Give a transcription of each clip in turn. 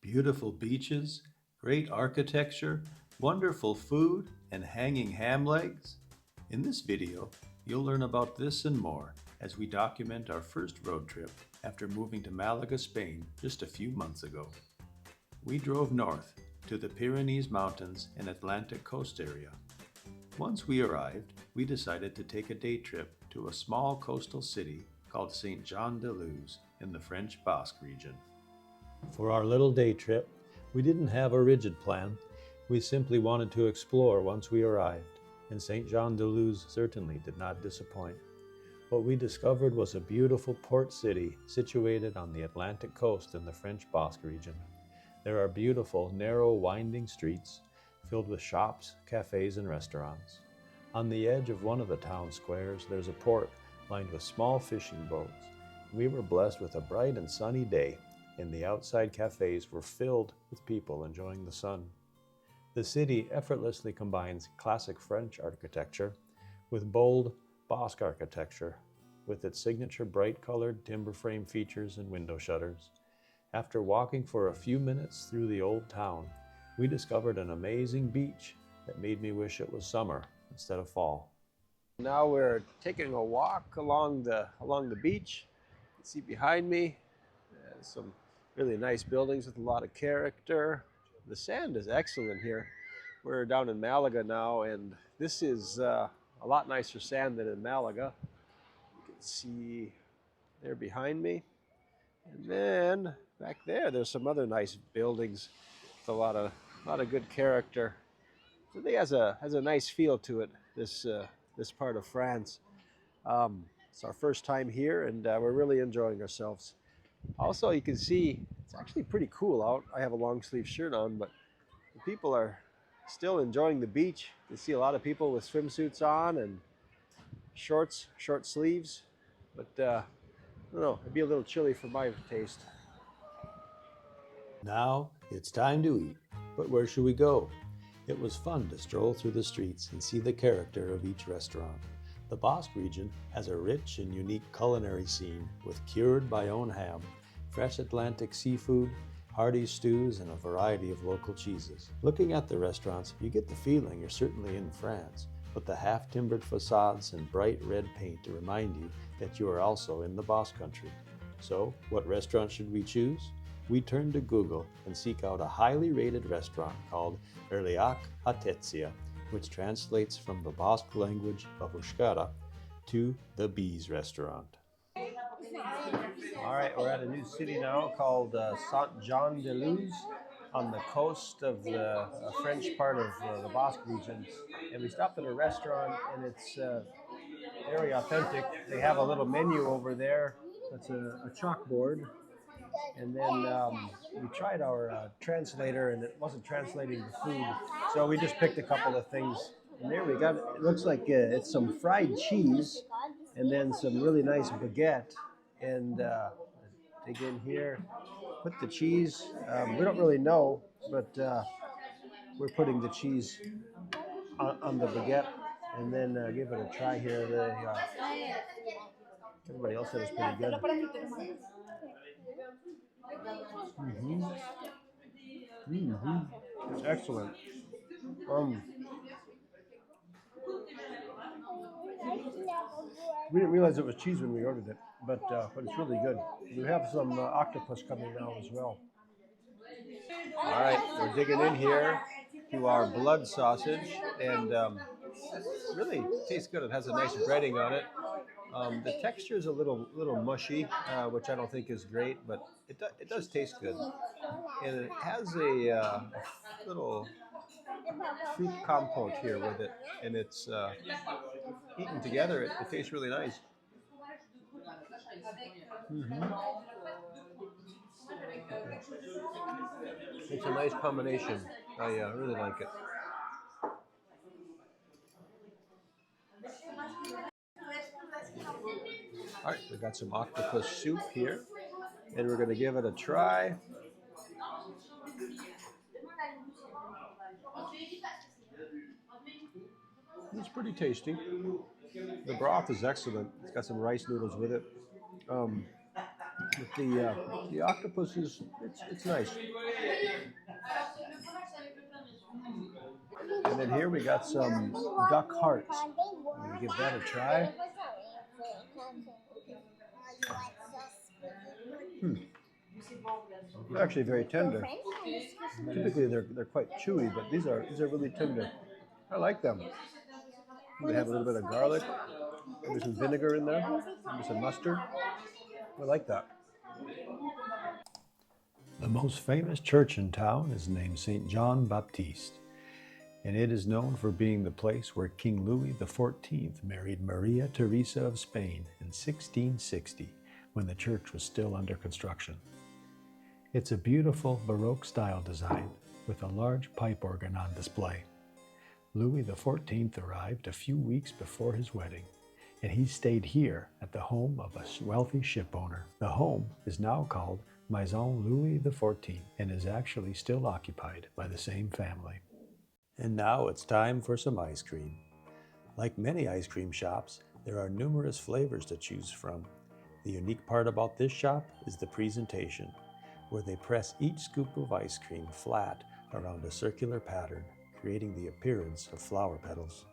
Beautiful beaches, great architecture, wonderful food, and hanging ham legs? In this video, you'll learn about this and more as we document our first road trip after moving to Malaga, Spain just a few months ago. We drove north to the Pyrenees Mountains and Atlantic Coast area. Once we arrived, we decided to take a day trip to a small coastal city called Saint-Jean-de-Luz in the French Basque region. For our little day trip, we didn't have a rigid plan. We simply wanted to explore once we arrived, and Saint-Jean-de-Luz certainly did not disappoint. What we discovered was a beautiful port city situated on the Atlantic coast in the French Basque region. There are beautiful, narrow, winding streets filled with shops, cafes, and restaurants. On the edge of one of the town squares, there's a port lined with small fishing boats. We were blessed with a bright and sunny day, and the outside cafes were filled with people enjoying the sun. The city effortlessly combines classic French architecture with bold Basque architecture, with its signature bright-colored timber frame features and window shutters. After walking for a few minutes through the old town, we discovered an amazing beach that made me wish it was summer instead of fall. Now we're taking a walk along the beach. You can see behind me some really nice buildings with a lot of character. The sand is excellent here. We're down in Malaga now, and this is a lot nicer sand than in Malaga. You can see there behind me. And then back there's some other nice buildings with a lot of good character. So I think it has a nice feel to it, this part of France. It's our first time here, and we're really enjoying ourselves. Also, you can see it's actually pretty cool out. I have a long sleeve shirt on, but the people are still enjoying the beach. You see a lot of people with swimsuits on and short sleeves, but I don't know, it'd be a little chilly for my taste. Now it's time to eat, but where should we go? It was fun to stroll through the streets and see the character of each restaurant. The Basque region has a rich and unique culinary scene with cured Bayonne ham, fresh Atlantic seafood, hearty stews, and a variety of local cheeses. Looking at the restaurants, you get the feeling you're certainly in France, with the half-timbered facades and bright red paint to remind you that you are also in the Basque country. So, what restaurant should we choose? We turn to Google and seek out a highly rated restaurant called Erliak Hatetzia, which translates from the Basque language of Euskara to the Bees Restaurant. All right, we're at a new city now called Saint-Jean-de-Luz on the coast of the French part of the Basque region. And we stopped at a restaurant, and it's very authentic. They have a little menu over there that's a chalkboard. And then we tried our translator, and it wasn't translating the food. So we just picked a couple of things. And there we got, it looks like it's some fried cheese and then some really nice baguette. And dig in here, put the cheese. We don't really know, but we're putting the cheese on the baguette and then give it a try here. Everybody else said it's pretty good. It's excellent. We didn't realize it was cheese when we ordered it, but it's really good. We have some octopus coming now as well. All right, we're digging in here to our blood sausage, and really tastes good. It has a nice breading on it. The texture is a little mushy, which I don't think is great, but it does taste good. And it has a little fruit compote here with it, and it's eaten together. It tastes really nice. It's a nice combination. I really like it. All right, we got some octopus soup here, and we're going to give it a try. It's pretty tasty. The broth is excellent. It's got some rice noodles with it. But the octopus is it's nice. And then here we got some duck hearts. I'm gonna give that a try. They're actually very tender. Typically they're quite chewy, but these are really tender. I like them. They have a little bit of garlic, maybe some vinegar in there, maybe some mustard. I like that. The most famous church in town is named Saint Jean-Baptiste, and it is known for being the place where King Louis XIV married Maria Theresa of Spain in 1660, when the church was still under construction. It's a beautiful Baroque style design with a large pipe organ on display. Louis XIV arrived a few weeks before his wedding, and he stayed here at the home of a wealthy ship owner. The home is now called Maison Louis XIV and is actually still occupied by the same family. And now it's time for some ice cream. Like many ice cream shops, there are numerous flavors to choose from. The unique part about this shop is the presentation, where they press each scoop of ice cream flat around a circular pattern, creating the appearance of flower petals.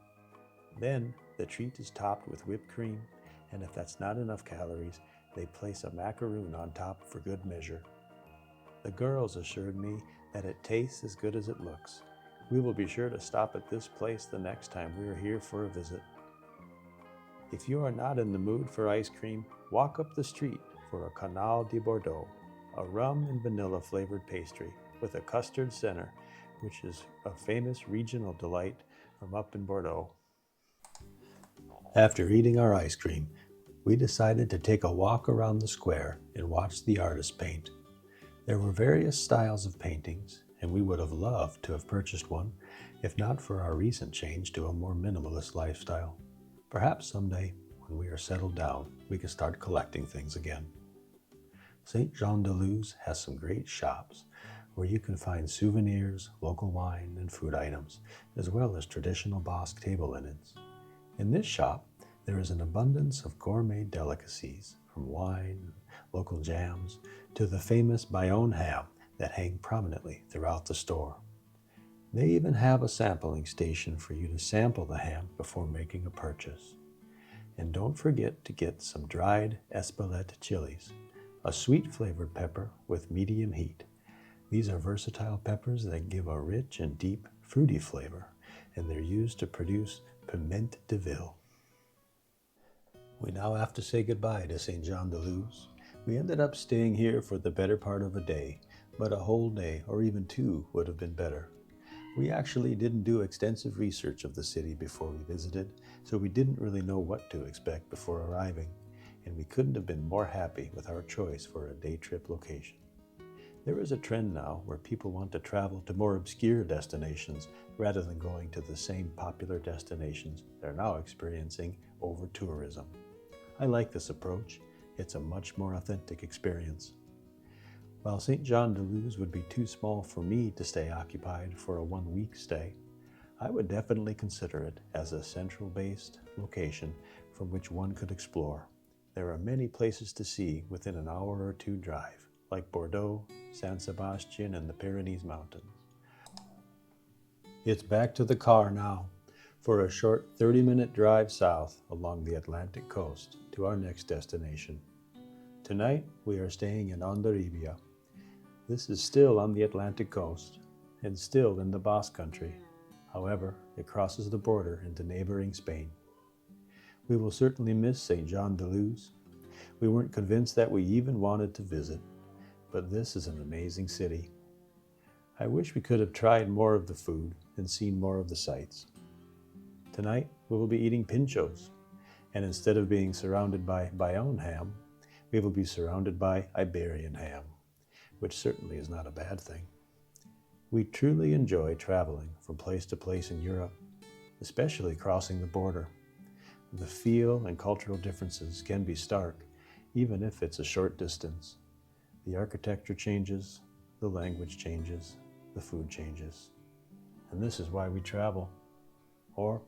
Then the treat is topped with whipped cream, and if that's not enough calories, they place a macaroon on top for good measure. The girls assured me that it tastes as good as it looks. We will be sure to stop at this place the next time we are here for a visit. If you are not in the mood for ice cream, walk up the street for a Canal de Bordeaux, a rum and vanilla flavored pastry with a custard center, which is a famous regional delight from up in Bordeaux. After eating our ice cream, we decided to take a walk around the square and watch the artists paint. There were various styles of paintings, and we would have loved to have purchased one, if not for our recent change to a more minimalist lifestyle. Perhaps someday, when we are settled down, we can start collecting things again. Saint-Jean-de-Luz has some great shops where you can find souvenirs, local wine, and food items, as well as traditional Basque table linens. In this shop, there is an abundance of gourmet delicacies, from wine, local jams, to the famous Bayonne ham that hang prominently throughout the store. They even have a sampling station for you to sample the ham before making a purchase. And don't forget to get some dried Espelette chilies, a sweet flavored pepper with medium heat. These are versatile peppers that give a rich and deep fruity flavor, and they're used to produce piment de ville. We now have to say goodbye to Saint-Jean-de-Luz. We ended up staying here for the better part of a day, but a whole day or even two would have been better. We actually didn't do extensive research of the city before we visited, so we didn't really know what to expect before arriving, and we couldn't have been more happy with our choice for a day trip location. There is a trend now where people want to travel to more obscure destinations rather than going to the same popular destinations that are now experiencing over-tourism. I like this approach. It's a much more authentic experience. While Saint-Jean-de-Luz would be too small for me to stay occupied for a one-week stay, I would definitely consider it as a central-based location from which one could explore. There are many places to see within an hour or two drive, like Bordeaux, San Sebastian, and the Pyrenees Mountains. It's back to the car now for a short 30-minute drive south along the Atlantic coast to our next destination. Tonight, we are staying in Hondarribia. This is still on the Atlantic coast and still in the Basque country. However, it crosses the border into neighboring Spain. We will certainly miss Saint-Jean-de-Luz. We weren't convinced that we even wanted to visit, but this is an amazing city. I wish we could have tried more of the food and seen more of the sights. Tonight, we will be eating pinchos, and instead of being surrounded by Bayonne ham, we will be surrounded by Iberian ham, which certainly is not a bad thing. We truly enjoy traveling from place to place in Europe, especially crossing the border. The feel and cultural differences can be stark, even if it's a short distance. The architecture changes, the language changes, the food changes. And this is why we travel, or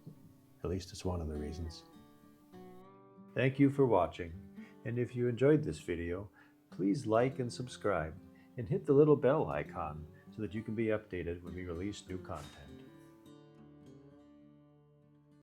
at least it's one of the reasons. Thank you for watching, and if you enjoyed this video, Please like and subscribe, and hit the little bell icon so that you can be updated when we release new content.